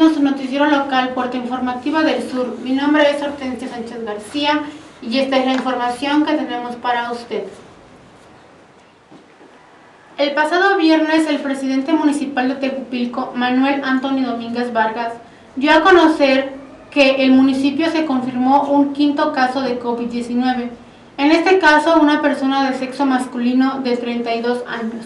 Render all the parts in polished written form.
viendo su noticiero local Puerto Informativo del Sur. Mi nombre es Hortensia Sánchez García y esta es la información que tenemos para usted. El pasado viernes, el presidente municipal de Tejupilco, Manuel Antonio Domínguez Vargas, dio a conocer que el municipio se confirmó un quinto caso de COVID-19. En este caso, una persona de sexo masculino de 32 años.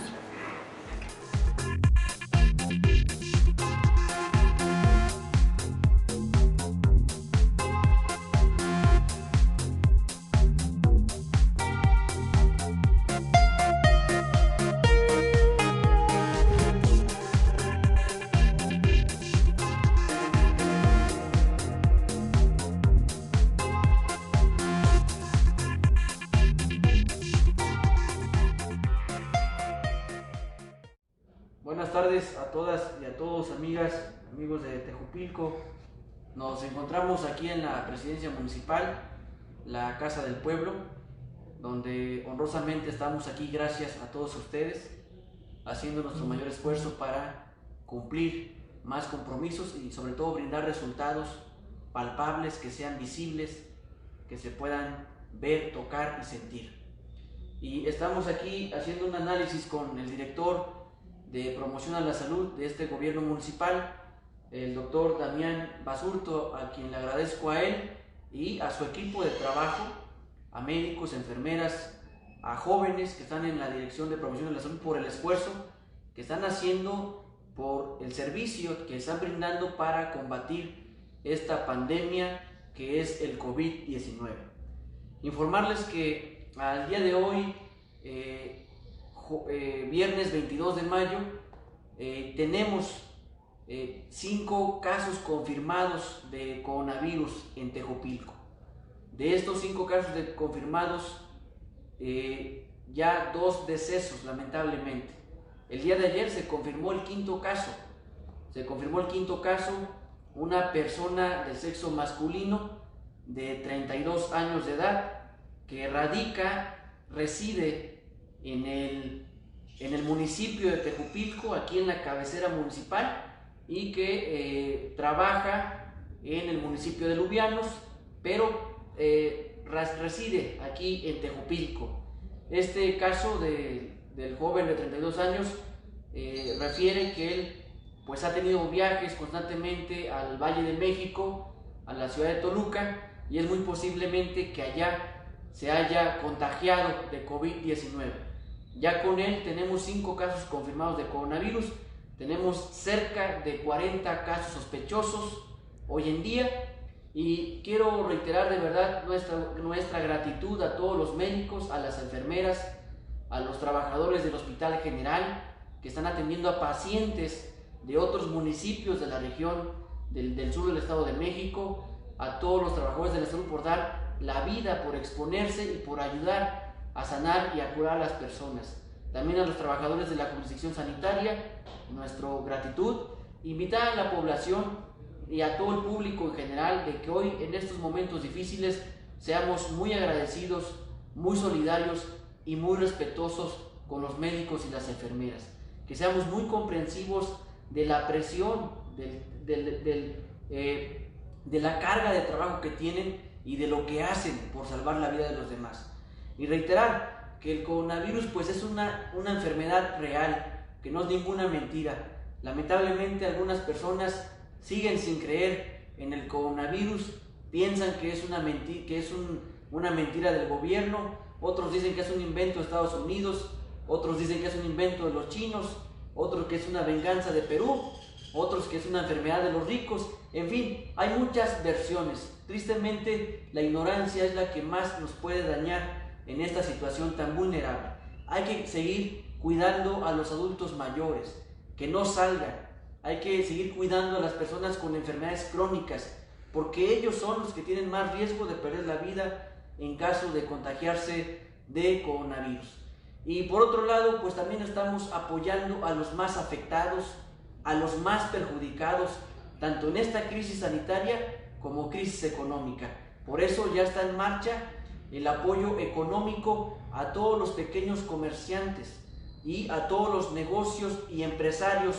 Buenas tardes a todas y a todos, amigas, amigos de Tejupilco. Nos encontramos aquí en la presidencia municipal, la Casa del Pueblo, donde honrosamente estamos aquí gracias a todos ustedes, haciendo nuestro mayor esfuerzo para cumplir más compromisos y sobre todo brindar resultados palpables, que sean visibles, que se puedan ver, tocar y sentir. Y estamos aquí haciendo un análisis con el director de promoción a la salud de este gobierno municipal, el doctor Damián Basurto, a quien le agradezco a él y a su equipo de trabajo, a médicos, enfermeras, a jóvenes que están en la dirección de promoción a la salud por el esfuerzo que están haciendo, por el servicio que están brindando para combatir esta pandemia que es el COVID-19. Informarles que al día de hoy, viernes 22 de mayo, tenemos 5 casos confirmados de coronavirus en Tejupilco. De estos 5 casos confirmados, ya 2 decesos, lamentablemente. El día de ayer se confirmó el quinto caso. Una persona de sexo masculino de 32 años de edad que reside en el municipio de Tejupilco, aquí en la cabecera municipal, y que trabaja en el municipio de Lubianos, pero reside aquí en Tejupilco. Este caso del joven de 32 años refiere que él pues ha tenido viajes constantemente al Valle de México, a la ciudad de Toluca, y es muy posiblemente que allá se haya contagiado de COVID-19. Ya con él tenemos 5 casos confirmados de coronavirus, tenemos cerca de 40 casos sospechosos hoy en día, y quiero reiterar de verdad nuestra gratitud a todos los médicos, a las enfermeras, a los trabajadores del Hospital General que están atendiendo a pacientes de otros municipios de la región del sur del Estado de México, a todos los trabajadores de la salud por dar la vida, por exponerse y por ayudar a sanar y a curar a las personas. También a los trabajadores de la jurisdicción sanitaria, nuestra gratitud. Invitar a la población y a todo el público en general de que hoy, en estos momentos difíciles, seamos muy agradecidos, muy solidarios y muy respetuosos con los médicos y las enfermeras. Que seamos muy comprensivos de la presión, de la carga de trabajo que tienen y de lo que hacen por salvar la vida de los demás. Y reiterar que el coronavirus pues es una enfermedad real, que no es ninguna mentira. Lamentablemente algunas personas siguen sin creer en el coronavirus, piensan que es una mentira del gobierno, otros dicen que es un invento de Estados Unidos, otros dicen que es un invento de los chinos, otros que es una venganza de Perú, otros que es una enfermedad de los ricos. En fin, hay muchas versiones. Tristemente, la ignorancia es la que más nos puede dañar en esta situación tan vulnerable. Hay que seguir cuidando a los adultos mayores, que no salgan. Hay que seguir cuidando a las personas con enfermedades crónicas, porque ellos son los que tienen más riesgo de perder la vida en caso de contagiarse de coronavirus. Y por otro lado, pues también estamos apoyando a los más afectados, a los más perjudicados, tanto en esta crisis sanitaria como crisis económica. Por eso ya está en marcha el apoyo económico a todos los pequeños comerciantes y a todos los negocios y empresarios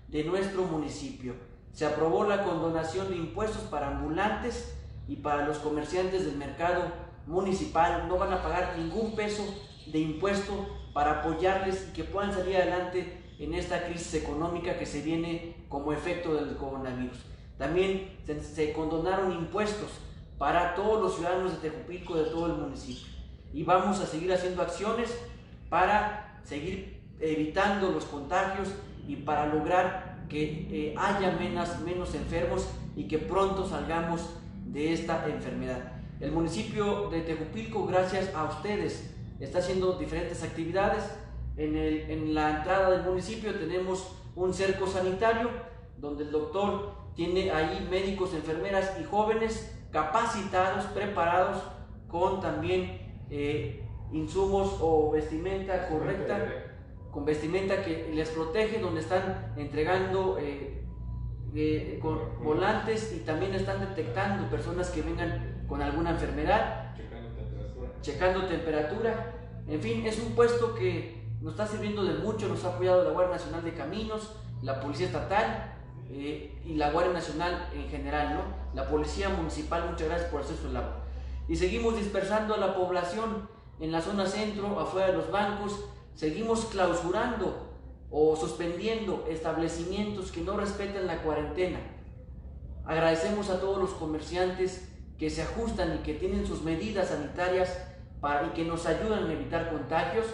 de nuestro municipio. Se aprobó la condonación de impuestos para ambulantes y para los comerciantes del mercado municipal. No van a pagar ningún peso de impuesto para apoyarles y que puedan salir adelante en esta crisis económica que se viene como efecto del coronavirus. También se condonaron impuestos para todos los ciudadanos de Tejupilco, de todo el municipio. Y vamos a seguir haciendo acciones para seguir evitando los contagios y para lograr que haya menos enfermos y que pronto salgamos de esta enfermedad. El municipio de Tejupilco, gracias a ustedes, está haciendo diferentes actividades. En la entrada del municipio tenemos un cerco sanitario donde el doctor tiene ahí médicos, enfermeras y jóvenes capacitados, preparados con también insumos o vestimenta correcta, con vestimenta que les protege, donde están entregando con volantes y también están detectando personas que vengan con alguna enfermedad, checando temperatura. En fin, es un puesto que nos está sirviendo de mucho. Nos ha apoyado la Guardia Nacional de Caminos, la Policía Estatal y la Guardia Nacional en general, ¿no? La Policía Municipal, muchas gracias por hacer su labor. Y seguimos dispersando a la población en la zona centro, afuera de los bancos. Seguimos clausurando o suspendiendo establecimientos que no respeten la cuarentena. Agradecemos a todos los comerciantes que se ajustan y que tienen sus medidas sanitarias y que nos ayudan a evitar contagios,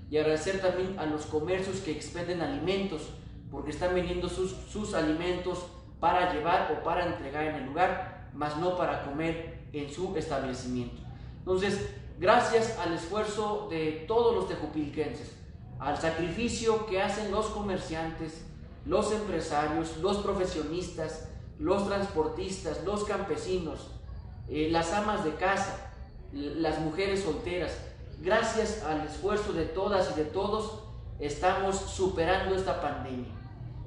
y agradecer también a los comercios que expenden alimentos, porque están vendiendo sus alimentos para llevar o para entregar en el lugar, más no para comer en su establecimiento. Entonces, gracias al esfuerzo de todos los tejupilquenses, al sacrificio que hacen los comerciantes, los empresarios, los profesionistas, los transportistas, los campesinos, las amas de casa, las mujeres solteras, gracias al esfuerzo de todas y de todos, estamos superando esta pandemia.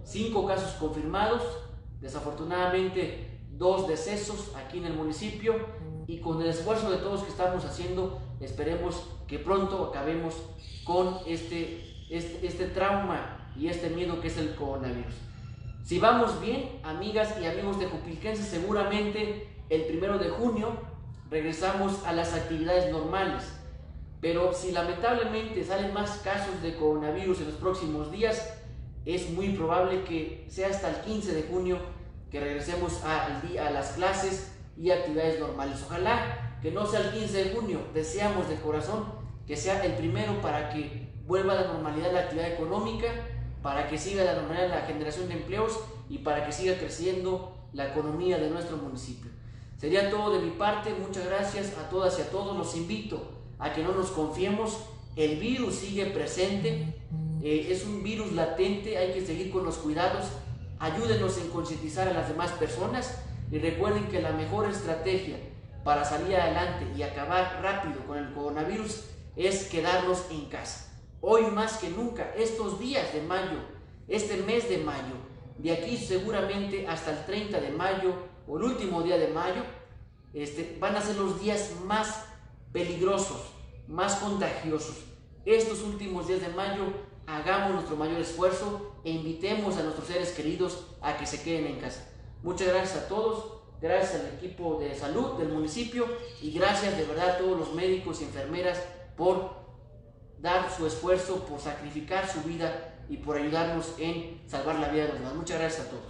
5 casos confirmados, desafortunadamente 2 decesos aquí en el municipio, y con el esfuerzo de todos que estamos haciendo, esperemos que pronto acabemos con este trauma y este miedo que es el coronavirus. Si vamos bien, amigas y amigos tejupilquenses, seguramente el 1 de junio regresamos a las actividades normales. Pero si lamentablemente salen más casos de coronavirus en los próximos días, es muy probable que sea hasta el 15 de junio que regresemos a las clases y actividades normales. Ojalá que no sea el 15 de junio, deseamos de corazón que sea el 1 para que vuelva a la normalidad la actividad económica, para que siga la normalidad la generación de empleos y para que siga creciendo la economía de nuestro municipio. Sería todo de mi parte, muchas gracias a todas y a todos. Los invito a que no nos confiemos, el virus sigue presente, es un virus latente, hay que seguir con los cuidados. Ayúdenos en concientizar a las demás personas y recuerden que la mejor estrategia para salir adelante y acabar rápido con el coronavirus es quedarnos en casa. Hoy más que nunca, estos días de mayo, este mes de mayo, de aquí seguramente hasta el 30 de mayo o el último día de mayo, van a ser los días más peligrosos, más contagiosos. Estos últimos días de mayo, hagamos nuestro mayor esfuerzo e invitemos a nuestros seres queridos a que se queden en casa. Muchas gracias a todos, gracias al equipo de salud del municipio y gracias de verdad a todos los médicos y enfermeras por dar su esfuerzo, por sacrificar su vida y por ayudarnos en salvar la vida de los demás. Muchas gracias a todos.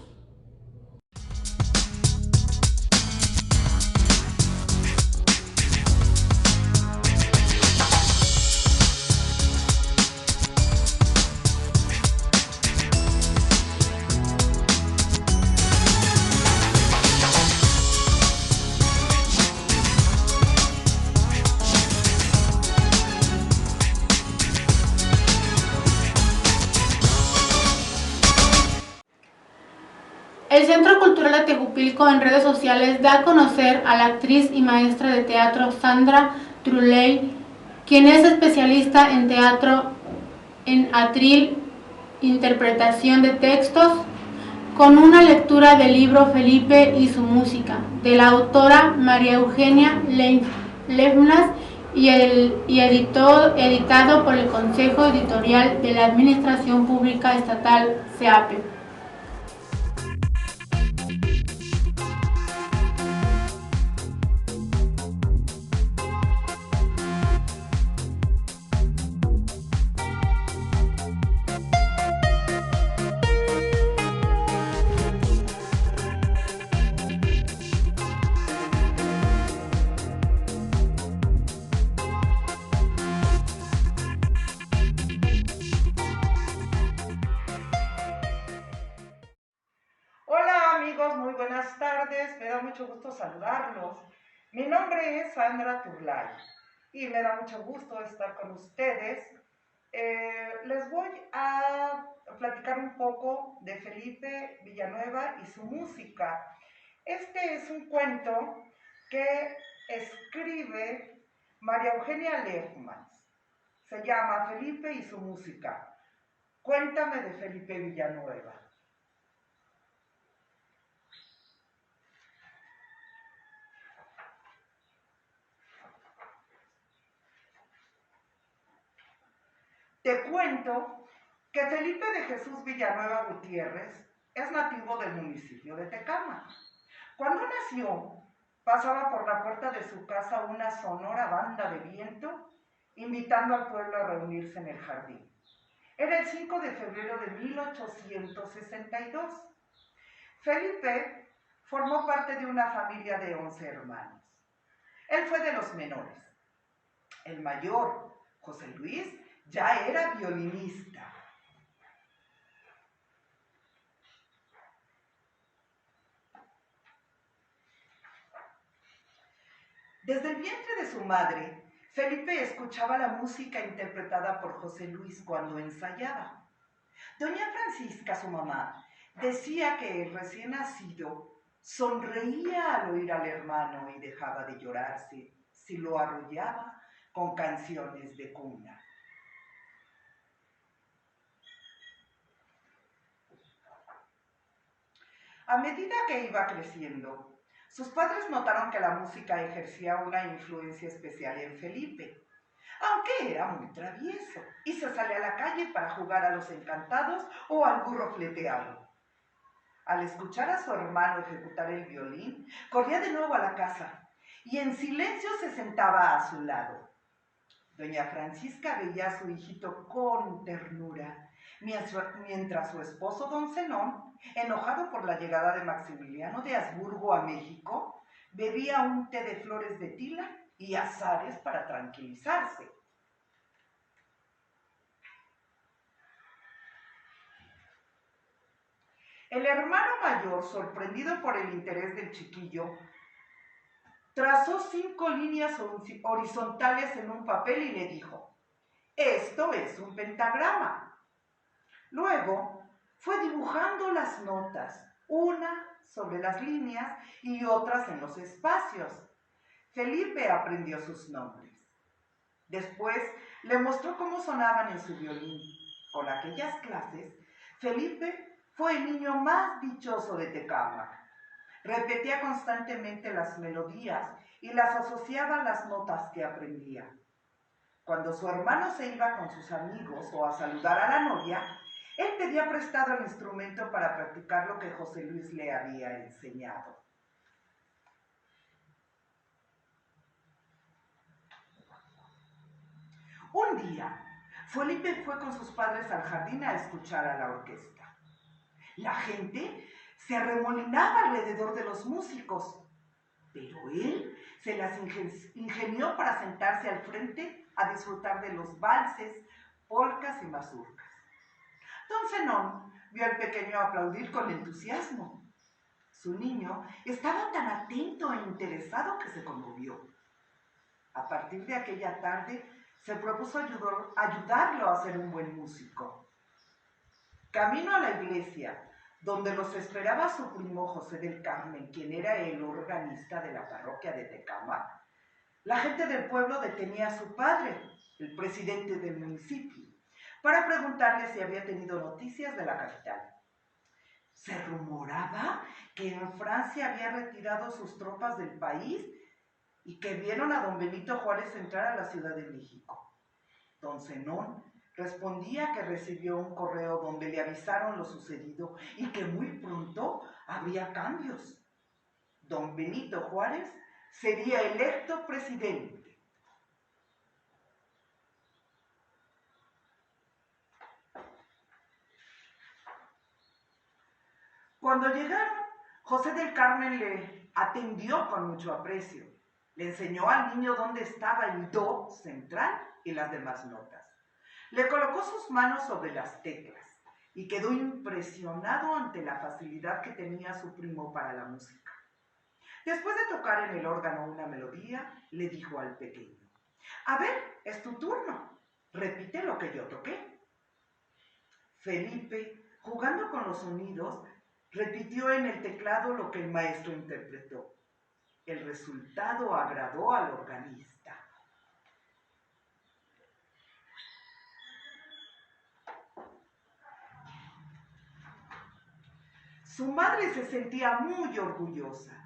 El Centro Cultural de Tejupilco en redes sociales da a conocer a la actriz y maestra de teatro Sandra Truley, quien es especialista en teatro en atril, interpretación de textos, con una lectura del libro Felipe y su música, de la autora María Eugenia Levnas y editado por el Consejo Editorial de la Administración Pública Estatal, CEAPE. mucho gusto saludarlos. Mi nombre es Sandra Turlay y me da mucho gusto estar con ustedes. Les voy a platicar un poco de Felipe Villanueva y su música. Este es un cuento que escribe María Eugenia Lehmann. Se llama Felipe y su música. Cuéntame de Felipe Villanueva. Te cuento que Felipe de Jesús Villanueva Gutiérrez es nativo del municipio de Tecámac. Cuando nació, pasaba por la puerta de su casa una sonora banda de viento, invitando al pueblo a reunirse en el jardín. Era el 5 de febrero de 1862. Felipe formó parte de una familia de 11 hermanos. Él fue de los menores. El mayor, José Luis, ya era violinista. Desde el vientre de su madre, Felipe escuchaba la música interpretada por José Luis cuando ensayaba. Doña Francisca, su mamá, decía que el recién nacido sonreía al oír al hermano y dejaba de llorarse si lo arrullaba con canciones de cuna. A medida que iba creciendo, sus padres notaron que la música ejercía una influencia especial en Felipe, aunque era muy travieso y se salía a la calle para jugar a los encantados o al burro fleteado. Al escuchar a su hermano ejecutar el violín, corría de nuevo a la casa y en silencio se sentaba a su lado. Doña Francisca veía a su hijito con ternura, mientras su esposo don Zenón, enojado por la llegada de Maximiliano de Habsburgo a México, bebía un té de flores de tila y azares para tranquilizarse. El hermano mayor, sorprendido por el interés del chiquillo, trazó 5 líneas horizontales en un papel y le dijo: «Esto es un pentagrama». Luego fue dibujando las notas, una sobre las líneas y otras en los espacios. Felipe aprendió sus nombres. Después le mostró cómo sonaban en su violín. Con aquellas clases, Felipe fue el niño más dichoso de Tecámac. Repetía constantemente las melodías y las asociaba a las notas que aprendía. Cuando su hermano se iba con sus amigos o a saludar a la novia, él pedía prestado el instrumento para practicar lo que José Luis le había enseñado. Un día, Felipe fue con sus padres al jardín a escuchar a la orquesta. La gente se arremolinaba alrededor de los músicos, pero él se las ingenió para sentarse al frente a disfrutar de los valses, polcas y mazurcas. Don Zenón vio al pequeño aplaudir con entusiasmo. Su niño estaba tan atento e interesado que se conmovió. A partir de aquella tarde, se propuso ayudarlo a ser un buen músico. Camino a la iglesia, donde los esperaba su primo José del Carmen, quien era el organista de la parroquia de Tecámac, la gente del pueblo detenía a su padre, el presidente del municipio, para preguntarle si había tenido noticias de la capital. Se rumoraba que en Francia había retirado sus tropas del país y que vieron a don Benito Juárez entrar a la Ciudad de México. Don Zenón respondía que recibió un correo donde le avisaron lo sucedido y que muy pronto habría cambios. Don Benito Juárez sería electo presidente. Cuando llegaron, José del Carmen le atendió con mucho aprecio. Le enseñó al niño dónde estaba el do central y las demás notas. Le colocó sus manos sobre las teclas y quedó impresionado ante la facilidad que tenía su primo para la música. Después de tocar en el órgano una melodía, le dijo al pequeño: a ver, es tu turno, repite lo que yo toqué. Felipe, jugando con los sonidos, repitió en el teclado lo que el maestro interpretó. El resultado agradó al organista. Su madre se sentía muy orgullosa.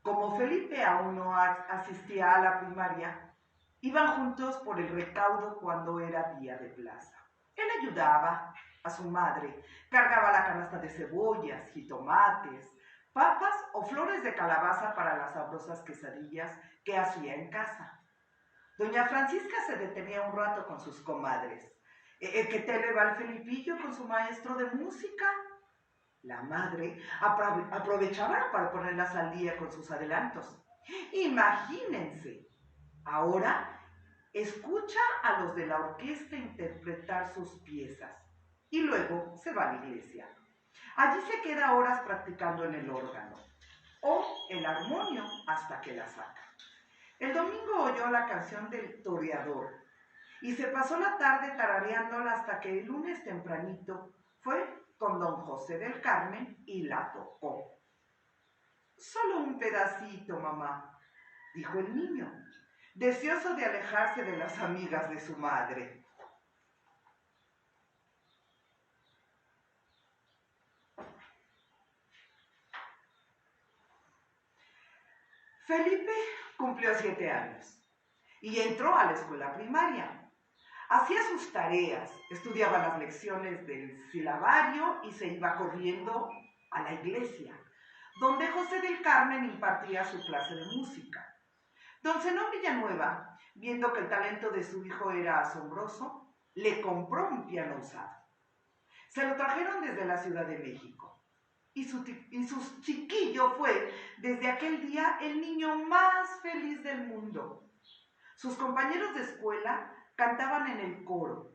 Como Felipe aún no asistía a la primaria, iban juntos por el recaudo cuando era día de plaza. Él ayudaba a su madre, cargaba la canasta de cebollas, jitomates, papas o flores de calabaza para las sabrosas quesadillas que hacía en casa. Doña Francisca se detenía un rato con sus comadres. ¿Qué tal le va el Felipillo con su maestro de música? La madre aprovechaba para ponerlas al día con sus adelantos. Imagínense, ahora escucha a los de la orquesta interpretar sus piezas y luego se va a la iglesia. Allí se queda horas practicando en el órgano o el armonio hasta que la saca. El domingo oyó la canción del toreador y se pasó la tarde tarareándola hasta que el lunes tempranito fue con don José del Carmen y la tocó. Solo un pedacito, mamá, dijo el niño, deseoso de alejarse de las amigas de su madre. Felipe cumplió 7 años y entró a la escuela primaria. Hacía sus tareas, estudiaba las lecciones del silabario y se iba corriendo a la iglesia, donde José del Carmen impartía su clase de música. Don Zenón Villanueva, viendo que el talento de su hijo era asombroso, le compró un piano usado. Se lo trajeron desde la Ciudad de México y su chiquillo fue desde aquel día el niño más feliz del mundo. Sus compañeros de escuela cantaban en el coro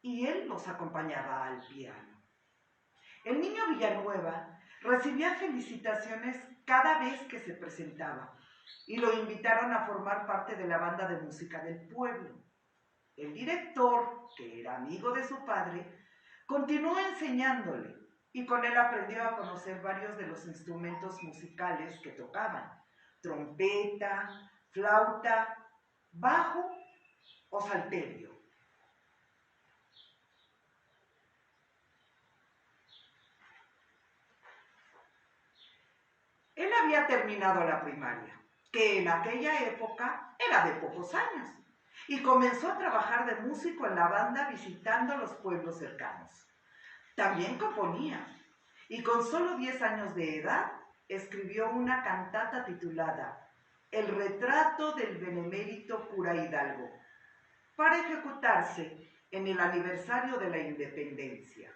y él los acompañaba al piano. El niño Villanueva recibía felicitaciones cada vez que se presentaba y lo invitaron a formar parte de la banda de música del pueblo. El director, que era amigo de su padre, continuó enseñándole y con él aprendió a conocer varios de los instrumentos musicales que tocaban: trompeta, flauta, bajo o salterio. Él había terminado la primaria, que en aquella época era de pocos años, y comenzó a trabajar de músico en la banda visitando los pueblos cercanos. También componía, y con solo 10 años de edad escribió una cantata titulada El retrato del benemérito cura Hidalgo, para ejecutarse en el aniversario de la independencia.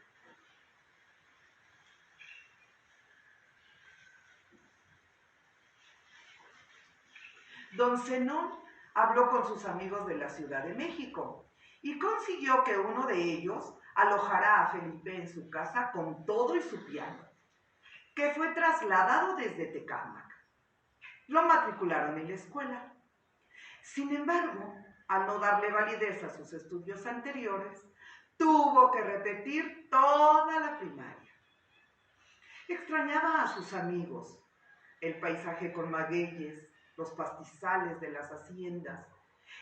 Don Zenón habló con sus amigos de la Ciudad de México y consiguió que uno de ellos alojara a Felipe en su casa con todo y su piano, que fue trasladado desde Tecámac. Lo matricularon en la escuela. Sin embargo, al no darle validez a sus estudios anteriores, tuvo que repetir toda la primaria. Extrañaba a sus amigos, el paisaje con magueyes, los pastizales de las haciendas,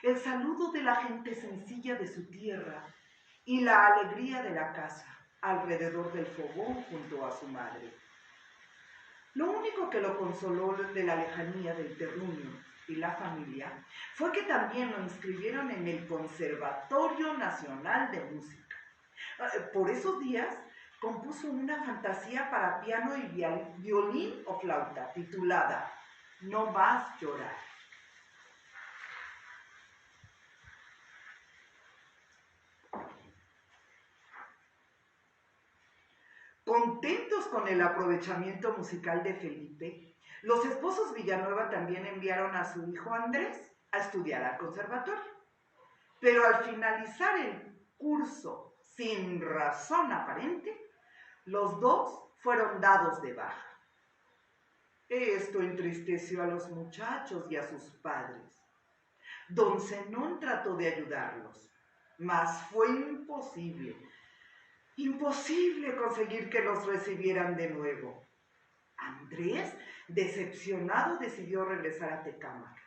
el saludo de la gente sencilla de su tierra y la alegría de la casa alrededor del fogón junto a su madre. Lo único que lo consoló de la lejanía del terruño y la familia fue que también lo inscribieron en el Conservatorio Nacional de Música. Por esos días compuso una fantasía para piano y violín o flauta titulada No más llorar. Contentos con el aprovechamiento musical de Felipe, los esposos Villanueva también enviaron a su hijo Andrés a estudiar al conservatorio. Pero al finalizar el curso sin razón aparente, los dos fueron dados de baja. Esto entristeció a los muchachos y a sus padres. Don Zenón trató de ayudarlos, mas fue imposible conseguir que los recibieran de nuevo. Andrés, decepcionado, decidió regresar a Tecámac.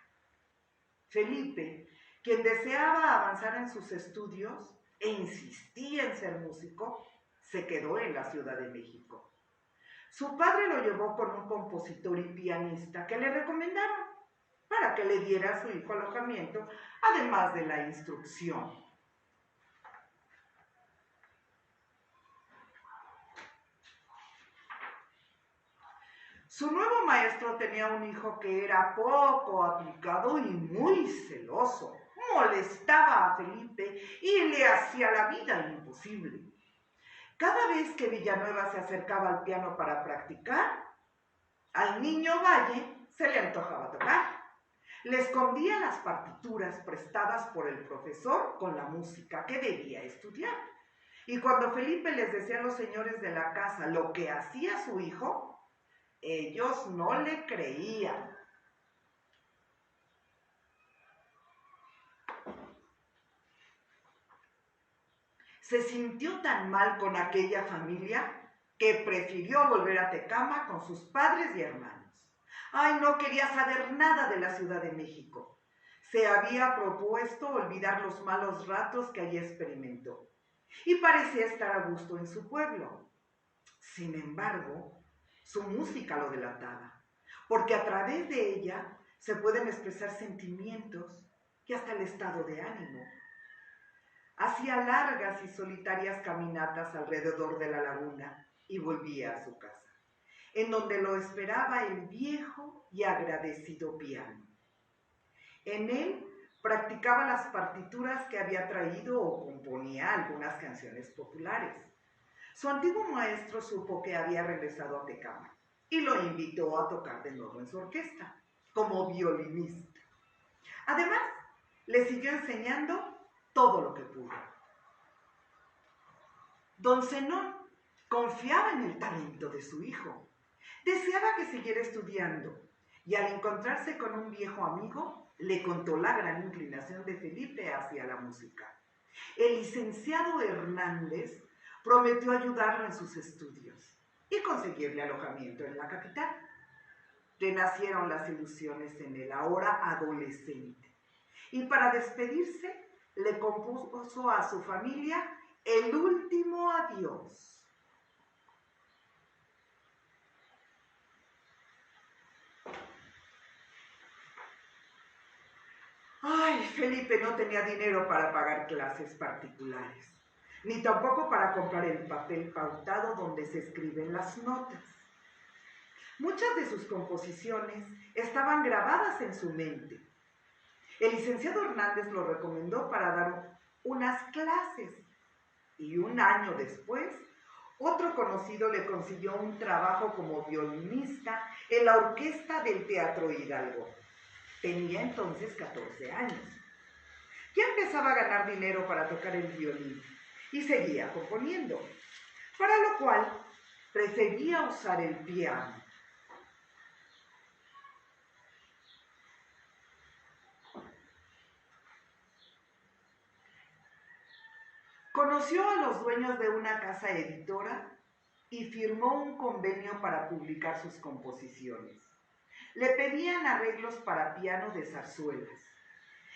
Felipe, quien deseaba avanzar en sus estudios e insistía en ser músico, se quedó en la Ciudad de México. Su padre lo llevó con un compositor y pianista que le recomendaron para que le diera a su hijo alojamiento, además de la instrucción. Su nuevo maestro tenía un hijo que era poco aplicado y muy celoso. Molestaba a Felipe y le hacía la vida imposible. Cada vez que Villanueva se acercaba al piano para practicar, al niño Valle se le antojaba tocar. Le escondía las partituras prestadas por el profesor con la música que debía estudiar. Y cuando Felipe les decía a los señores de la casa lo que hacía su hijo, ellos no le creían. Se sintió tan mal con aquella familia que prefirió volver a Tecámac con sus padres y hermanos. Ay, no quería saber nada de la Ciudad de México. Se había propuesto olvidar los malos ratos que allí experimentó y parecía estar a gusto en su pueblo. Sin embargo, su música lo delataba, porque a través de ella se pueden expresar sentimientos y hasta el estado de ánimo. Hacía largas y solitarias caminatas alrededor de la laguna y volvía a su casa, en donde lo esperaba el viejo y agradecido piano. En él practicaba las partituras que había traído o componía algunas canciones populares. Su antiguo maestro supo que había regresado a Tecámac y lo invitó a tocar de nuevo en su orquesta, como violinista. Además, le siguió enseñando todo lo que pudo. Don Zenón confiaba en el talento de su hijo. Deseaba que siguiera estudiando y al encontrarse con un viejo amigo, le contó la gran inclinación de Felipe hacia la música. El licenciado Hernández prometió ayudarlo en sus estudios y conseguirle alojamiento en la capital. Renacieron las ilusiones en el ahora adolescente y para despedirse le compuso a su familia el último adiós. Ay, Felipe no tenía dinero para pagar clases particulares, ni tampoco para comprar el papel pautado donde se escriben las notas. Muchas de sus composiciones estaban grabadas en su mente. El licenciado Hernández lo recomendó para dar unas clases y un año después, otro conocido le consiguió un trabajo como violinista en la orquesta del Teatro Hidalgo. Tenía entonces 14 años. Ya empezaba a ganar dinero para tocar el violín y seguía componiendo, para lo cual prefería usar el piano. Conoció a los dueños de una casa editora y firmó un convenio para publicar sus composiciones. Le pedían arreglos para piano de zarzuelas.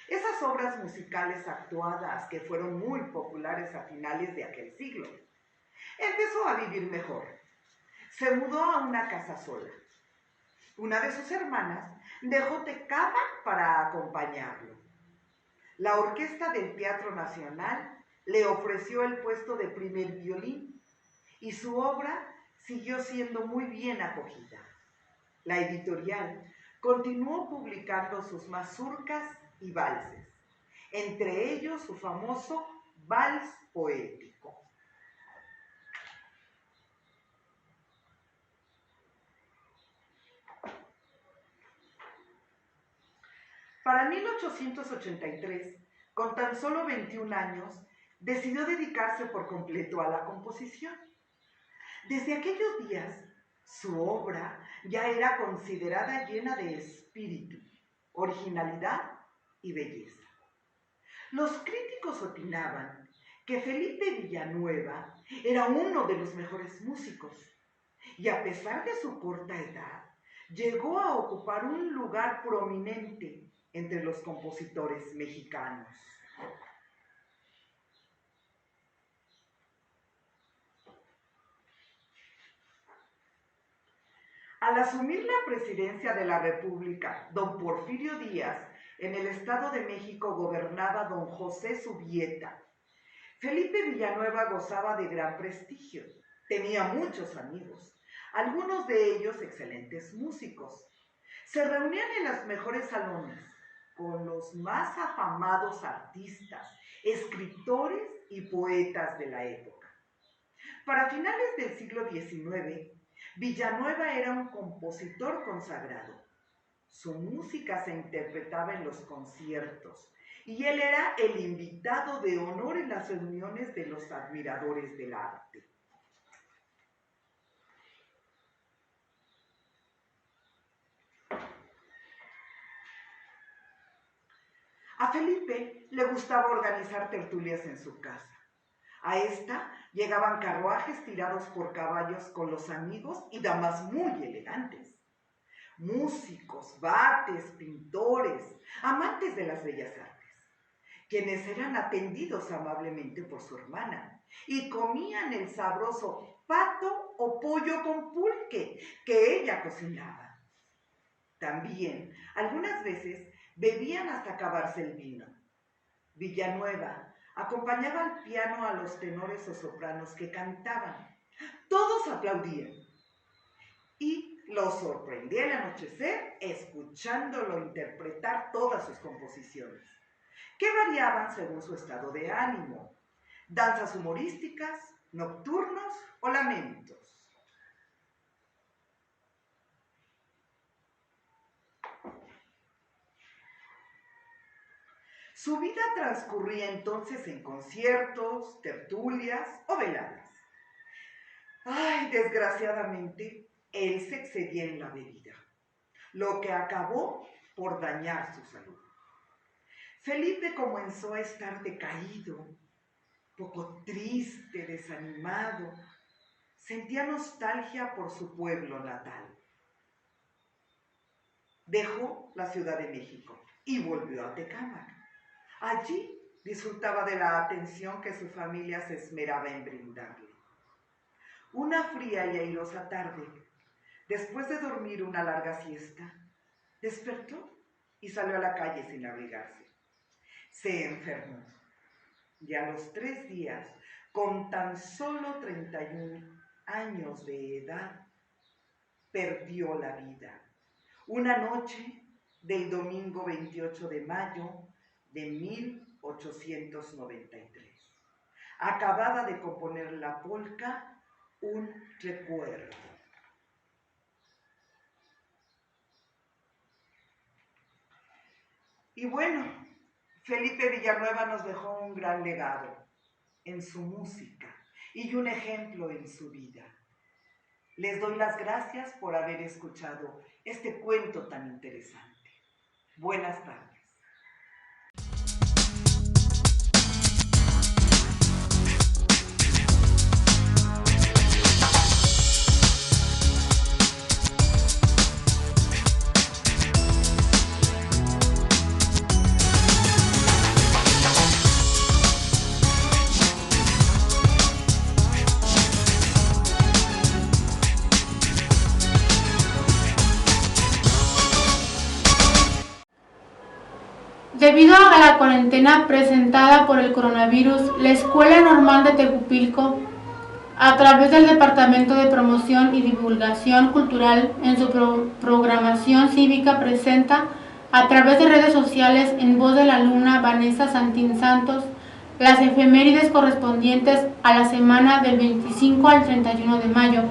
Esas obras musicales actuadas que fueron muy populares a finales de aquel siglo. Empezó a vivir mejor. Se mudó a una casa sola. Una de sus hermanas dejó Tecámac para acompañarlo. La orquesta del Teatro Nacional le ofreció el puesto de primer violín y su obra siguió siendo muy bien acogida. La editorial continuó publicando sus mazurcas y valses, entre ellos su famoso Vals Poético. Para 1883, con tan solo 21 años, decidió dedicarse por completo a la composición. Desde aquellos días, Su obra ya era considerada llena de espíritu, originalidad y belleza. Los críticos opinaban que Felipe Villanueva era uno de los mejores músicos y a pesar de su corta edad, llegó a ocupar un lugar prominente entre los compositores mexicanos. Al asumir la presidencia de la República, don Porfirio Díaz, en el Estado de México gobernaba don José Subieta. Felipe Villanueva gozaba de gran prestigio, tenía muchos amigos, algunos de ellos excelentes músicos. Se reunían en los mejores salones con los más afamados artistas, escritores y poetas de la época. Para finales del siglo XIX, Villanueva era un compositor consagrado. Su música se interpretaba en los conciertos y él era el invitado de honor en las reuniones de los admiradores del arte. A Felipe le gustaba organizar tertulias en su casa. A esta llegaban carruajes tirados por caballos con los amigos y damas muy elegantes. Músicos, bates, pintores, amantes de las bellas artes, quienes eran atendidos amablemente por su hermana y comían el sabroso pato o pollo con pulque que ella cocinaba. También, algunas veces, bebían hasta acabarse el vino. Villanueva acompañaba al piano a los tenores o sopranos que cantaban. Todos aplaudían y los sorprendía al anochecer escuchándolo interpretar todas sus composiciones, que variaban según su estado de ánimo, danzas humorísticas, nocturnos o lamentos. Su vida transcurría entonces en conciertos, tertulias o veladas. Ay, desgraciadamente, él se excedía en la bebida, lo que acabó por dañar su salud. Felipe comenzó a estar decaído, poco triste, desanimado. Sentía nostalgia por su pueblo natal. Dejó la Ciudad de México y volvió a Tecámac. Allí disfrutaba de la atención que su familia se esmeraba en brindarle. Una fría y airosa tarde, después de dormir una larga siesta, despertó y salió a la calle sin abrigarse. Se enfermó y a los 3 días, con tan solo 31 años de edad, perdió la vida. Una noche del domingo 28 de mayo de 1893, acabada de componer la polca Un recuerdo. Y bueno, Felipe Villanueva nos dejó un gran legado en su música y un ejemplo en su vida. Les doy las gracias por haber escuchado este cuento tan interesante. Buenas tardes. Debido a la cuarentena presentada por el coronavirus, la Escuela Normal de Tejupilco, a través del Departamento de Promoción y Divulgación Cultural, en su programación cívica presenta, a través de redes sociales, en voz de la alumna Vanessa Santín Santos, las efemérides correspondientes a la semana del 25 al 31 de mayo.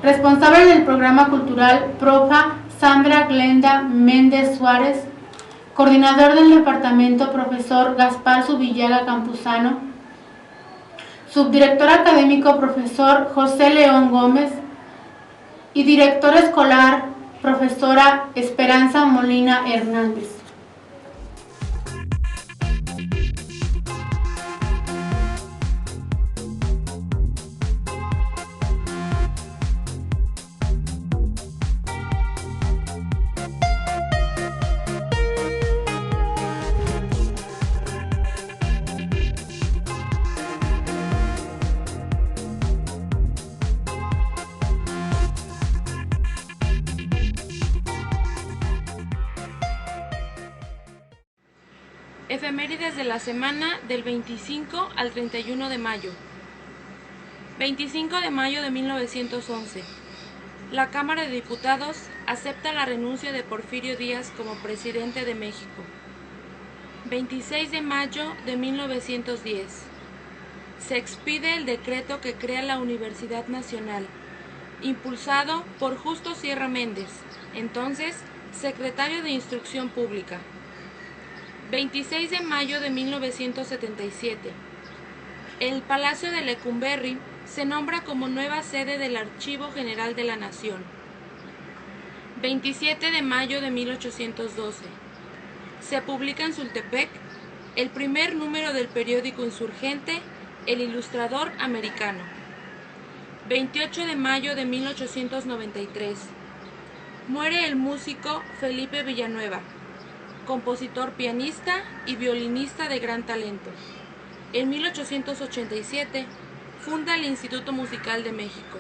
Responsable del programa cultural, profa Sandra Glenda Méndez Suárez. Coordinador del departamento, profesor Gaspar Subillaga Campuzano. Subdirector académico, profesor José León Gómez. y directora escolar, profesora Esperanza Molina Hernández. Efemérides de la semana del 25 al 31 de mayo. 25 de mayo de 1911. La Cámara de Diputados acepta la renuncia de Porfirio Díaz como presidente de México. 26 de mayo de 1910. Se expide el decreto que crea la Universidad Nacional, impulsado por Justo Sierra Méndez, entonces secretario de Instrucción Pública. 26 de mayo de 1977. El Palacio de Lecumberri se nombra como nueva sede del Archivo General de la Nación. 27 de mayo de 1812. Se publica en Sultepec el primer número del periódico insurgente El Ilustrador Americano. 28 de mayo de 1893. Muere el músico Felipe Villanueva, compositor, pianista y violinista de gran talento. En 1887 funda el Instituto Musical de México.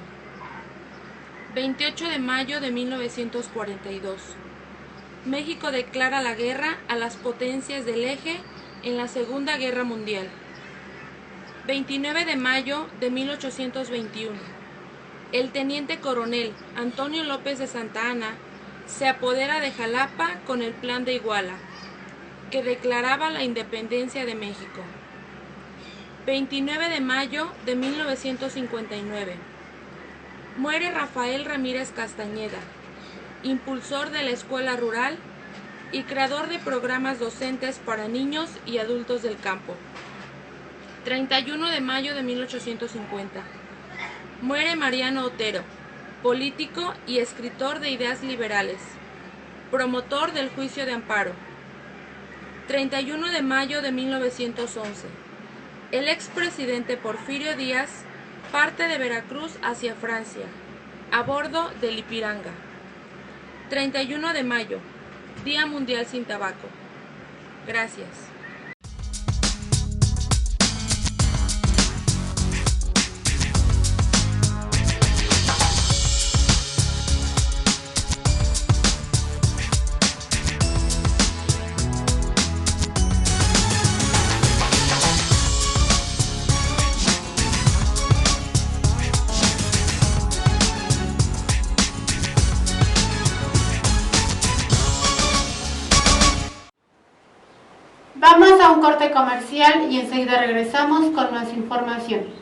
28 de mayo de 1942. México declara la guerra a las potencias del Eje en la Segunda Guerra Mundial. 29 de mayo de 1821. El teniente coronel Antonio López de Santa Anna se apodera de Jalapa con el Plan de Iguala, que declaraba la independencia de México. 29 de mayo de 1959. Muere Rafael Ramírez Castañeda, impulsor de la escuela rural y creador de programas docentes para niños y adultos del campo. 31 de mayo de 1850. Muere Mariano Otero, político y escritor de ideas liberales, promotor del juicio de amparo. 31 de mayo de 1911. El expresidente Porfirio Díaz parte de Veracruz hacia Francia, a bordo del Ipiranga. 31 de mayo, Día Mundial sin Tabaco. Gracias. Vamos a un corte comercial y enseguida regresamos con más información.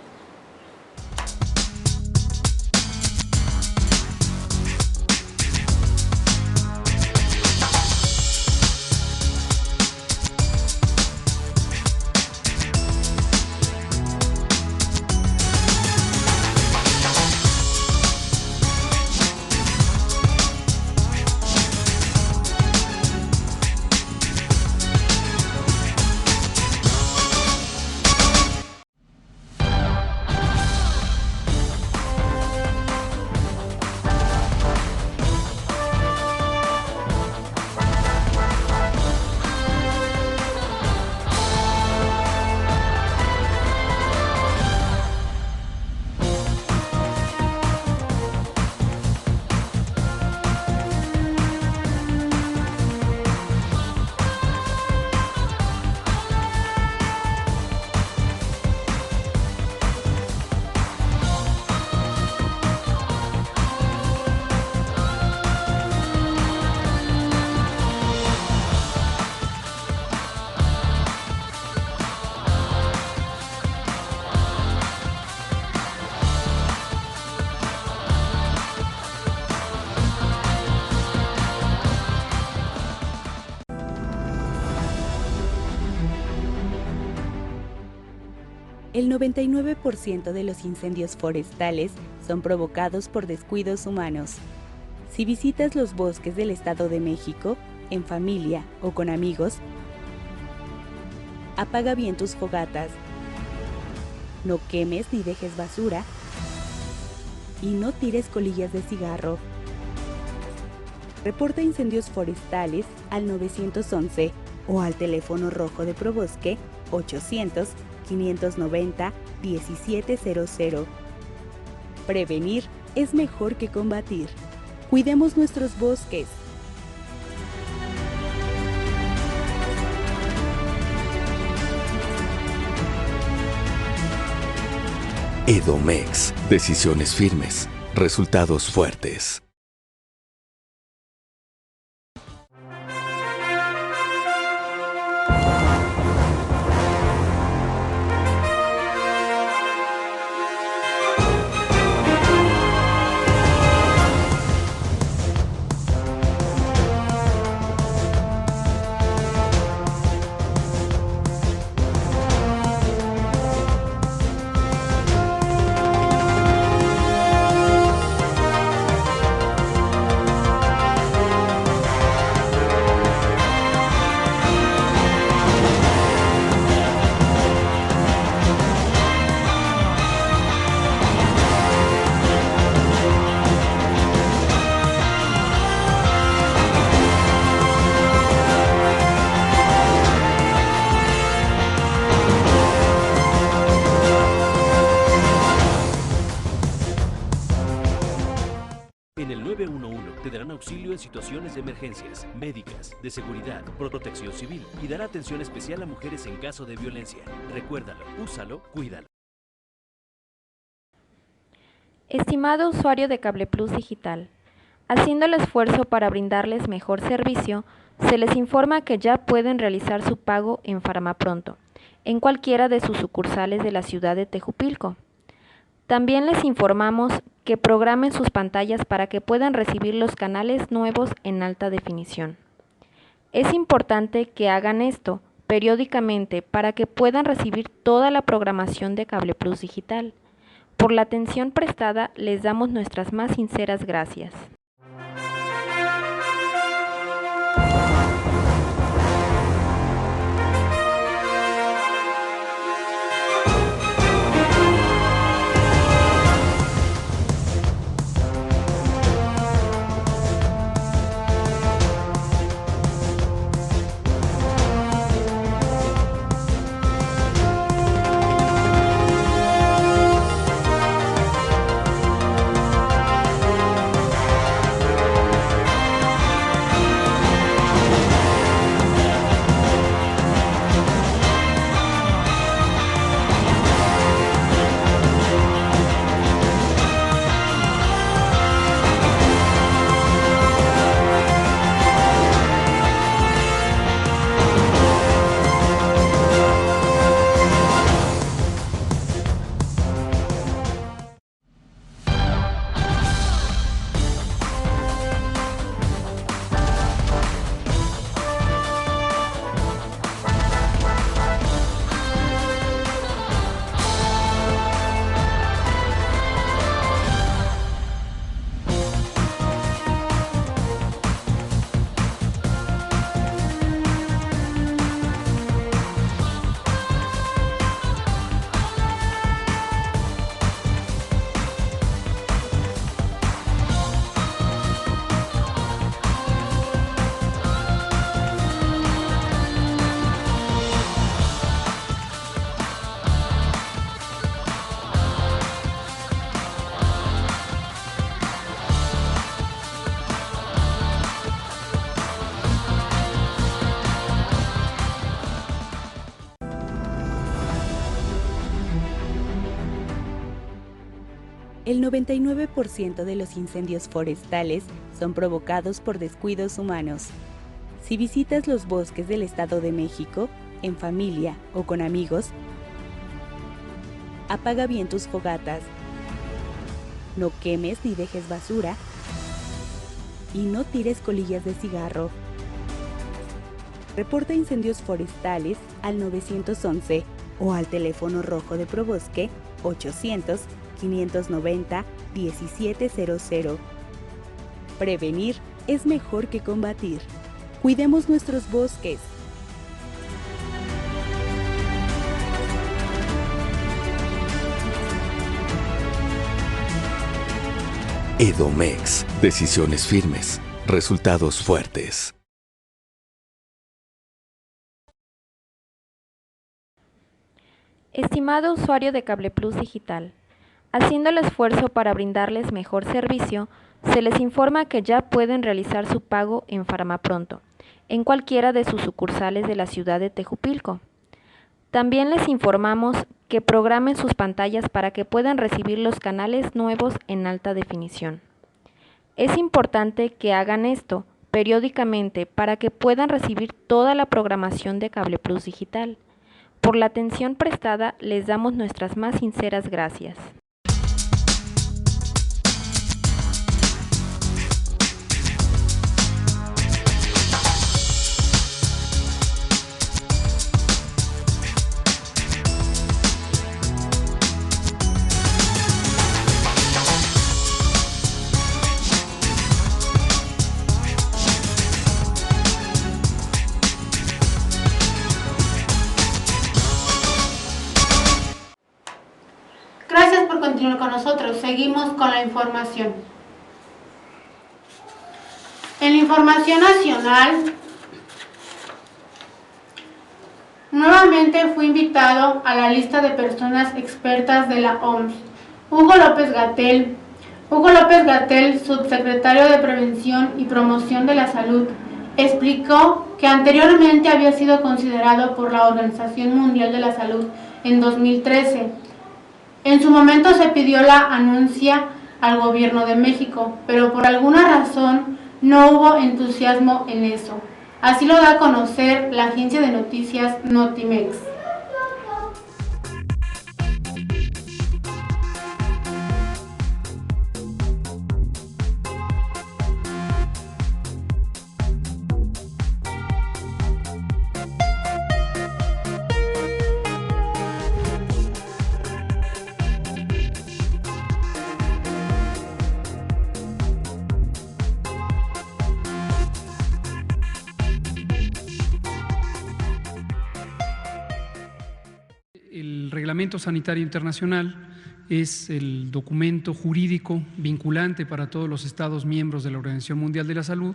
El 99% de los incendios forestales son provocados por descuidos humanos. Si visitas los bosques del Estado de México, en familia o con amigos, apaga bien tus fogatas. No quemes ni dejes basura y no tires colillas de cigarro. Reporta incendios forestales al 911 o al teléfono rojo de Probosque 800-590-1700. Prevenir es mejor que combatir. Cuidemos nuestros bosques. Edomex. Decisiones firmes. Resultados fuertes. En el 911 te darán auxilio en situaciones de emergencias, médicas, de seguridad, protección civil y dará atención especial a mujeres en caso de violencia. Recuérdalo, úsalo, cuídalo. Estimado usuario de Cable Plus Digital, haciendo el esfuerzo para brindarles mejor servicio, se les informa que ya pueden realizar su pago en Farmapronto, en cualquiera de sus sucursales de la ciudad de Tejupilco. También les informamos que programen sus pantallas para que puedan recibir los canales nuevos en alta definición. Es importante que hagan esto periódicamente para que puedan recibir toda la programación de Cable Plus Digital. Por la atención prestada les damos nuestras más sinceras gracias. El 99% de los incendios forestales son provocados por descuidos humanos. Si visitas los bosques del Estado de México, en familia o con amigos, apaga bien tus fogatas. No quemes ni dejes basura y no tires colillas de cigarro. Reporta incendios forestales al 911 o al teléfono rojo de Probosque 800-590-1700. Prevenir es mejor que combatir. Cuidemos nuestros bosques. Edomex. Decisiones firmes. Resultados fuertes. Estimado usuario de Cable Plus Digital, haciendo el esfuerzo para brindarles mejor servicio, se les informa que ya pueden realizar su pago en Farmapronto, en cualquiera de sus sucursales de la ciudad de Tejupilco. También les informamos que programen sus pantallas para que puedan recibir los canales nuevos en alta definición. Es importante que hagan esto periódicamente para que puedan recibir toda la programación de Cable Plus Digital. Por la atención prestada, les damos nuestras más sinceras gracias. Gracias por continuar con nosotros. Seguimos con la información. En la información nacional, nuevamente fue invitado a la lista de personas expertas de la OMS, Hugo López Gatell. Hugo López Gatell, subsecretario de Prevención y Promoción de la Salud, explicó que anteriormente había sido considerado por la Organización Mundial de la Salud en 2013. En su momento se pidió la anuncia al gobierno de México, pero por alguna razón no hubo entusiasmo en eso. Así lo da a conocer la agencia de noticias Notimex. El Reglamento Sanitario Internacional es el documento jurídico vinculante para todos los Estados miembros de la Organización Mundial de la Salud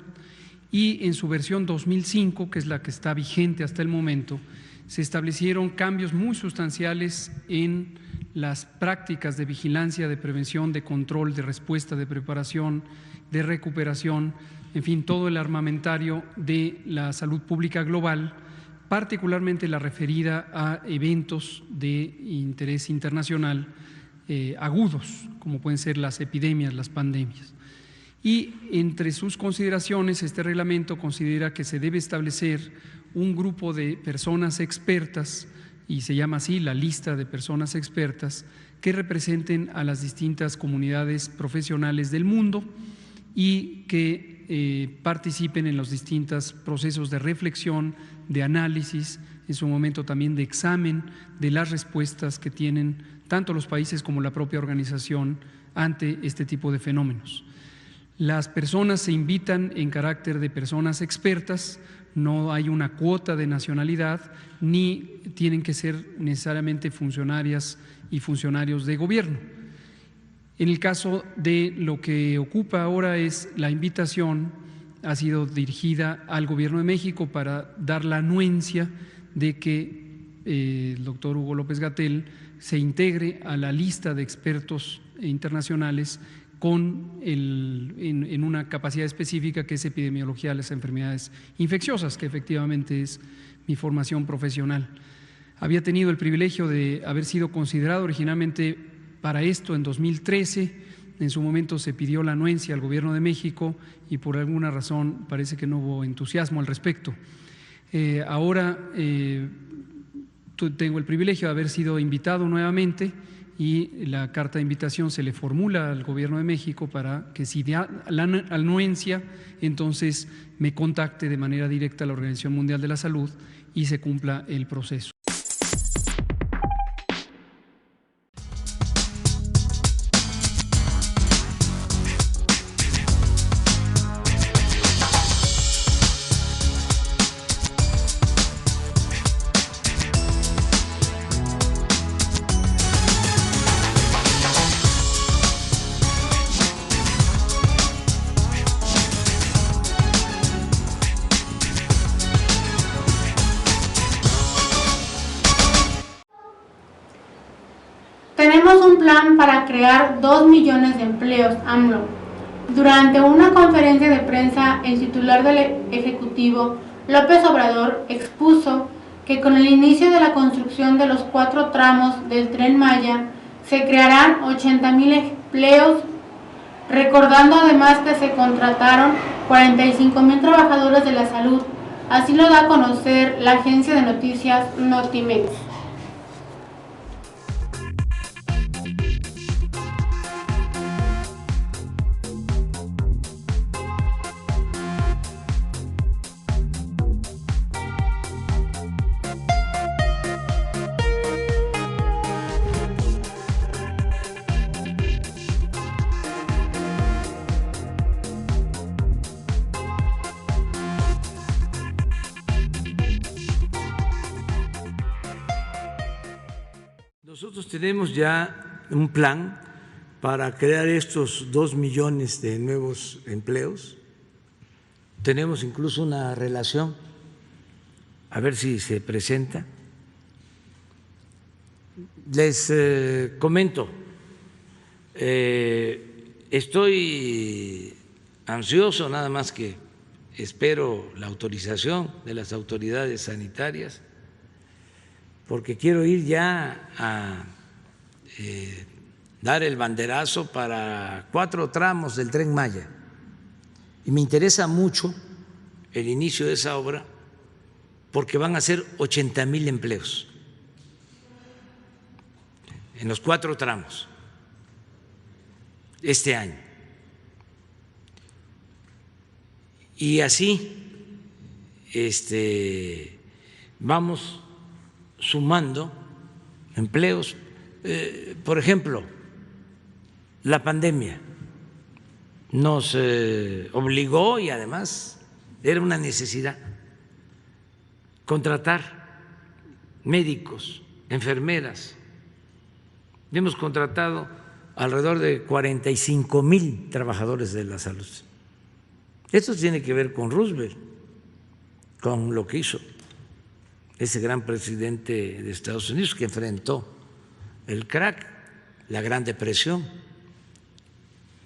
y en su versión 2005, que es la que está vigente hasta el momento, se establecieron cambios muy sustanciales en las prácticas de vigilancia, de prevención, de control, de respuesta, de preparación, de recuperación, en fin, todo el armamentario de la salud pública global, particularmente la referida a eventos de interés internacional agudos, como pueden ser las epidemias, las pandemias. Y entre sus consideraciones, este reglamento considera que se debe establecer un grupo de personas expertas, y se llama así la lista de personas expertas, que representen a las distintas comunidades profesionales del mundo y que participen en los distintos procesos de reflexión, de análisis, en su momento también de examen de las respuestas que tienen tanto los países como la propia organización ante este tipo de fenómenos. Las personas se invitan en carácter de personas expertas, no hay una cuota de nacionalidad, ni tienen que ser necesariamente funcionarias y funcionarios de gobierno. En el caso de lo que ocupa ahora es la invitación, ha sido dirigida al Gobierno de México para dar la anuencia de que el doctor Hugo López Gatell se integre a la lista de expertos internacionales en una capacidad específica que es epidemiología de las enfermedades infecciosas, que efectivamente es mi formación profesional. Había tenido el privilegio de haber sido considerado originalmente para esto en 2013, en su momento se pidió la anuencia al Gobierno de México y por alguna razón parece que no hubo entusiasmo al respecto. Ahora tengo el privilegio de haber sido invitado nuevamente y la carta de invitación se le formula al Gobierno de México para que si da la anuencia, entonces me contacte de manera directa a la Organización Mundial de la Salud y se cumpla el proceso. plan para crear 2 millones de empleos, AMLO. Durante una conferencia de prensa, el titular del Ejecutivo, López Obrador, expuso que con el inicio de la construcción de los 4 tramos del Tren Maya se crearán 80,000 empleos, recordando además que se contrataron 45,000 trabajadores de la salud. Así lo da a conocer la agencia de noticias Notimex. Nosotros tenemos ya un plan para crear estos 2 millones de nuevos empleos. Tenemos incluso una relación, a ver si se presenta. Les comento, estoy ansioso, nada más que espero la autorización de las autoridades sanitarias, porque quiero ir ya a dar el banderazo para 4 tramos del Tren Maya. Y me interesa mucho el inicio de esa obra porque van a ser 80,000 empleos en los 4 tramos este año. Y así vamos sumando empleos. Por ejemplo, la pandemia nos obligó, y además era una necesidad, contratar médicos, enfermeras. Hemos contratado alrededor de 45,000 trabajadores de la salud. Esto tiene que ver con Roosevelt, con lo que hizo ese gran presidente de Estados Unidos que enfrentó el crack, la Gran Depresión.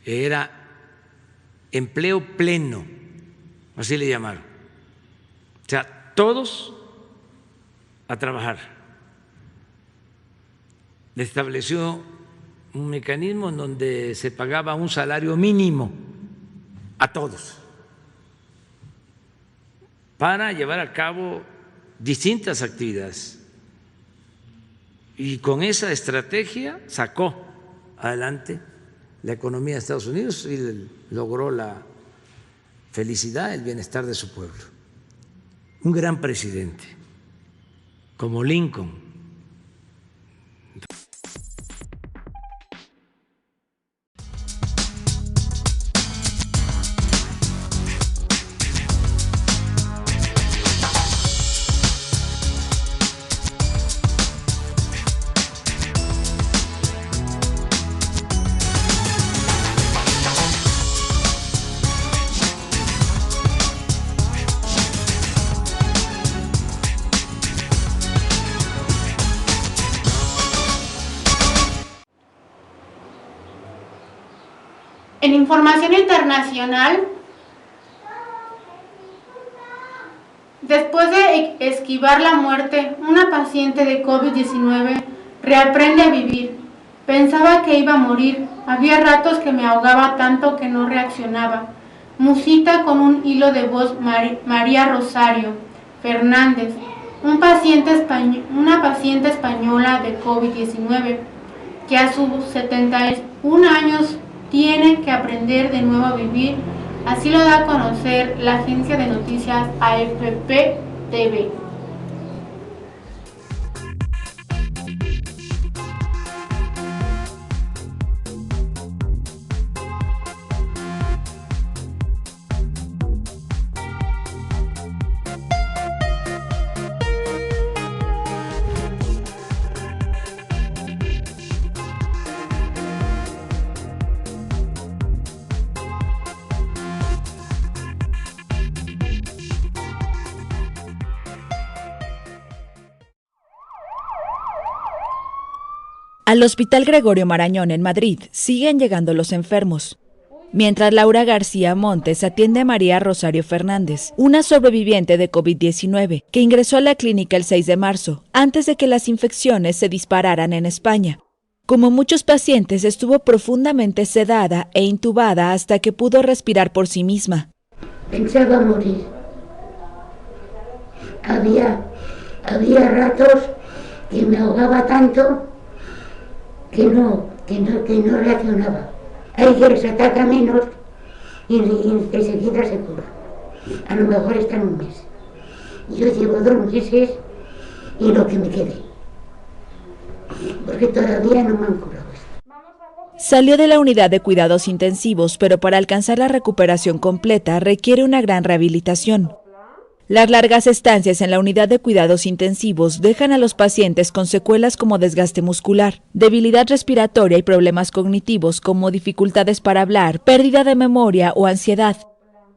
Era empleo pleno, así le llamaron. O sea, todos a trabajar. Estableció un mecanismo en donde se pagaba un salario mínimo a todos para llevar a cabo distintas actividades, y con esa estrategia sacó adelante la economía de Estados Unidos y logró la felicidad, el bienestar de su pueblo. Un gran presidente como Lincoln. En información internacional, después de esquivar la muerte, una paciente de COVID-19 reaprende a vivir. Pensaba que iba a morir, había ratos que me ahogaba tanto que no reaccionaba. Musita con un hilo de voz María Rosario Fernández, una paciente española de COVID-19, que a sus 71 años tiene que aprender de nuevo a vivir. Así lo da a conocer la agencia de noticias AFP TV. Al Hospital Gregorio Marañón en Madrid siguen llegando los enfermos, mientras Laura García Montes atiende a María Rosario Fernández, una sobreviviente de COVID-19, que ingresó a la clínica el 6 de marzo, antes de que las infecciones se dispararan en España. Como muchos pacientes, estuvo profundamente sedada e intubada hasta que pudo respirar por sí misma. Pensaba morir. Había ratos que me ahogaba tanto que no reaccionaba. Hay que les ataca menos y enseguida se cura. A lo mejor está en un mes. Yo llevo 2 meses y lo que me quede. Porque todavía no me han curado. Salió de la unidad de cuidados intensivos, pero para alcanzar la recuperación completa requiere una gran rehabilitación. Las largas estancias en la unidad de cuidados intensivos dejan a los pacientes con secuelas como desgaste muscular, debilidad respiratoria y problemas cognitivos como dificultades para hablar, pérdida de memoria o ansiedad.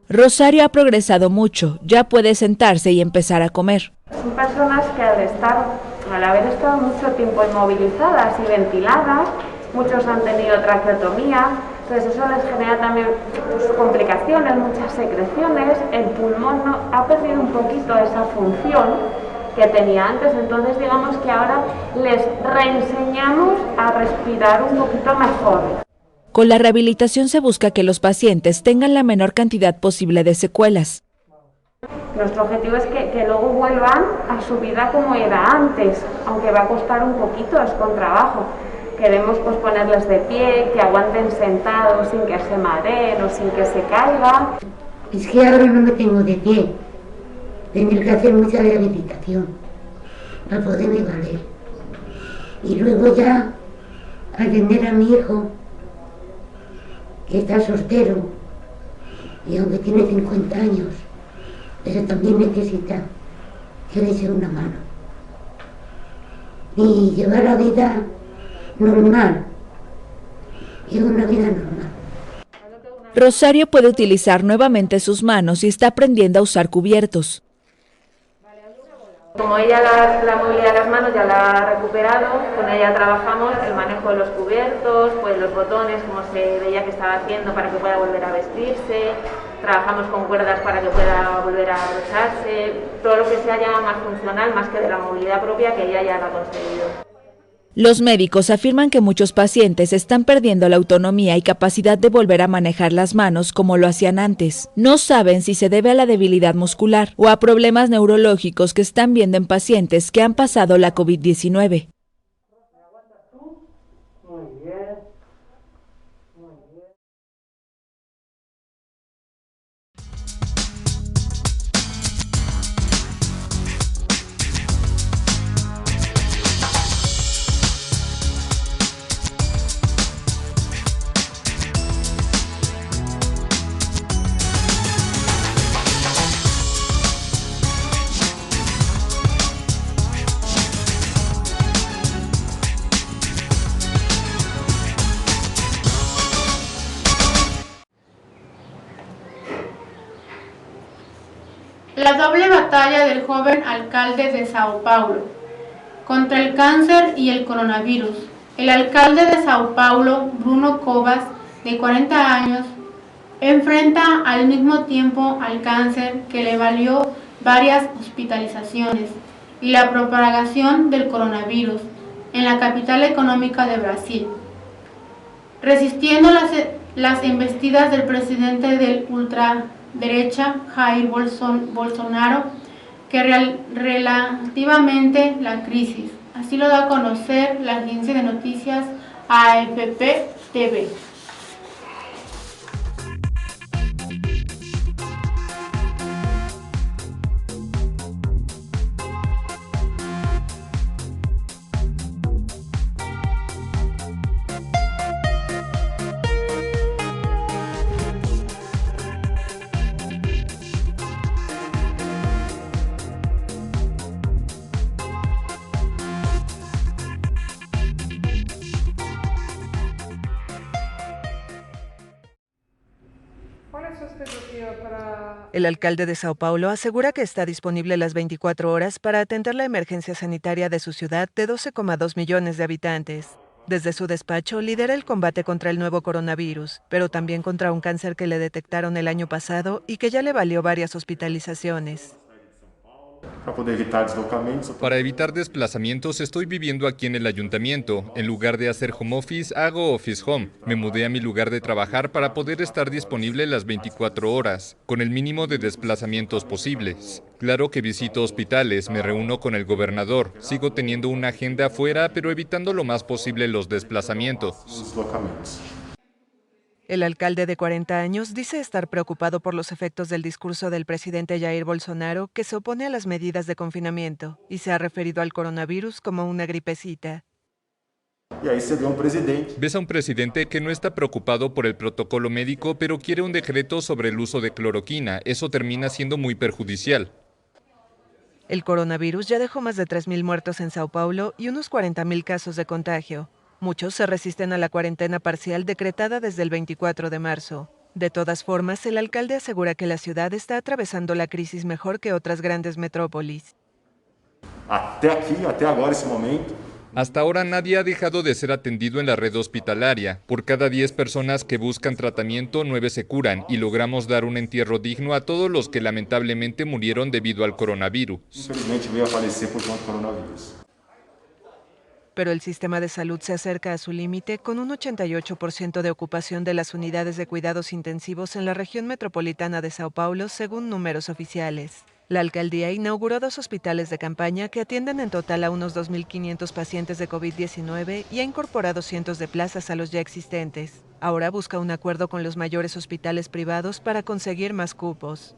Rosario ha progresado mucho, ya puede sentarse y empezar a comer. Son personas que al haber estado mucho tiempo inmovilizadas y ventiladas, muchos han tenido traqueotomía. Entonces eso les genera también complicaciones, muchas secreciones, el pulmón ha perdido un poquito esa función que tenía antes, entonces digamos que ahora les reenseñamos a respirar un poquito mejor. Con la rehabilitación se busca que los pacientes tengan la menor cantidad posible de secuelas. Nuestro objetivo es que luego vuelvan a su vida como era antes, aunque va a costar un poquito, es con trabajo. Queremos pues ponerles de pie, que aguanten sentados sin que se mareen o sin que se caigan. Es que ahora no me tengo de pie. Tendré que hacer mucha rehabilitación para poderme valer. Y luego ya atender a mi hijo, que está soltero, y aunque tiene 50 años, pero también necesita que le eche una mano. Y llevar la vida normal, y una vida normal. Rosario puede utilizar nuevamente sus manos y está aprendiendo a usar cubiertos. Como ella la movilidad de las manos ya la ha recuperado, con ella trabajamos el manejo de los cubiertos, pues los botones, como se veía que estaba haciendo para que pueda volver a vestirse, trabajamos con cuerdas para que pueda volver a abrocharse, todo lo que sea ya más funcional, más que de la movilidad propia, que ella ya la ha conseguido. Los médicos afirman que muchos pacientes están perdiendo la autonomía y capacidad de volver a manejar las manos como lo hacían antes. No saben si se debe a la debilidad muscular o a problemas neurológicos que están viendo en pacientes que han pasado la COVID-19. La doble batalla del joven alcalde de Sao Paulo contra el cáncer y el coronavirus. El alcalde de Sao Paulo, Bruno Covas, de 40 años, enfrenta al mismo tiempo al cáncer que le valió varias hospitalizaciones y la propagación del coronavirus en la capital económica de Brasil, resistiendo las embestidas del presidente del ultraderecha Jair Bolsonaro, que relativamente la crisis. Así lo da a conocer la agencia de noticias AFP-TV. El alcalde de Sao Paulo asegura que está disponible las 24 horas para atender la emergencia sanitaria de su ciudad de 12,2 millones de habitantes. Desde su despacho lidera el combate contra el nuevo coronavirus, pero también contra un cáncer que le detectaron el año pasado y que ya le valió varias hospitalizaciones. Para evitar desplazamientos estoy viviendo aquí en el ayuntamiento. En lugar de hacer home office, hago office home. Me mudé a mi lugar de trabajar para poder estar disponible las 24 horas, con el mínimo de desplazamientos posibles. Claro que visito hospitales, me reúno con el gobernador. Sigo teniendo una agenda afuera, pero evitando lo más posible los desplazamientos. El alcalde de 40 años dice estar preocupado por los efectos del discurso del presidente Jair Bolsonaro, que se opone a las medidas de confinamiento y se ha referido al coronavirus como una gripecita. Ves a un presidente que no está preocupado por el protocolo médico, pero quiere un decreto sobre el uso de cloroquina. Eso termina siendo muy perjudicial. El coronavirus ya dejó más de 3.000 muertos en Sao Paulo y unos 40.000 casos de contagio. Muchos se resisten a la cuarentena parcial decretada desde el 24 de marzo. De todas formas, el alcalde asegura que la ciudad está atravesando la crisis mejor que otras grandes metrópolis. Hasta ahora nadie ha dejado de ser atendido en la red hospitalaria. Por cada 10 personas que buscan tratamiento, 9 se curan y logramos dar un entierro digno a todos los que lamentablemente murieron debido al coronavirus. Pero el sistema de salud se acerca a su límite con un 88% de ocupación de las unidades de cuidados intensivos en la región metropolitana de Sao Paulo, según números oficiales. La alcaldía inauguró 2 hospitales de campaña que atienden en total a unos 2.500 pacientes de COVID-19 y ha incorporado cientos de plazas a los ya existentes. Ahora busca un acuerdo con los mayores hospitales privados para conseguir más cupos.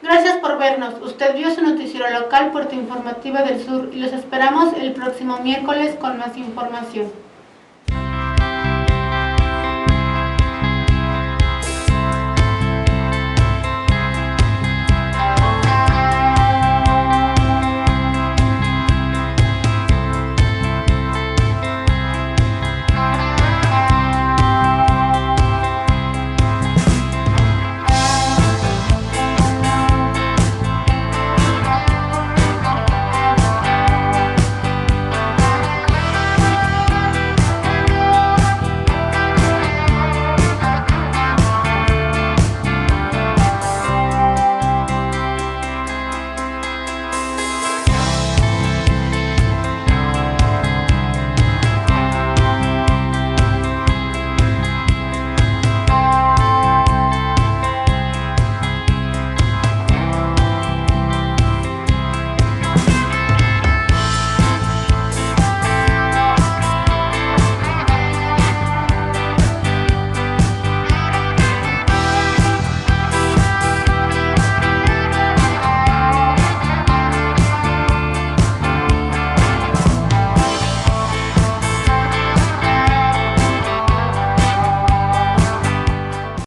Gracias por vernos. Usted vio su noticiero local Puerto Informativa del Sur y los esperamos el próximo miércoles con más información.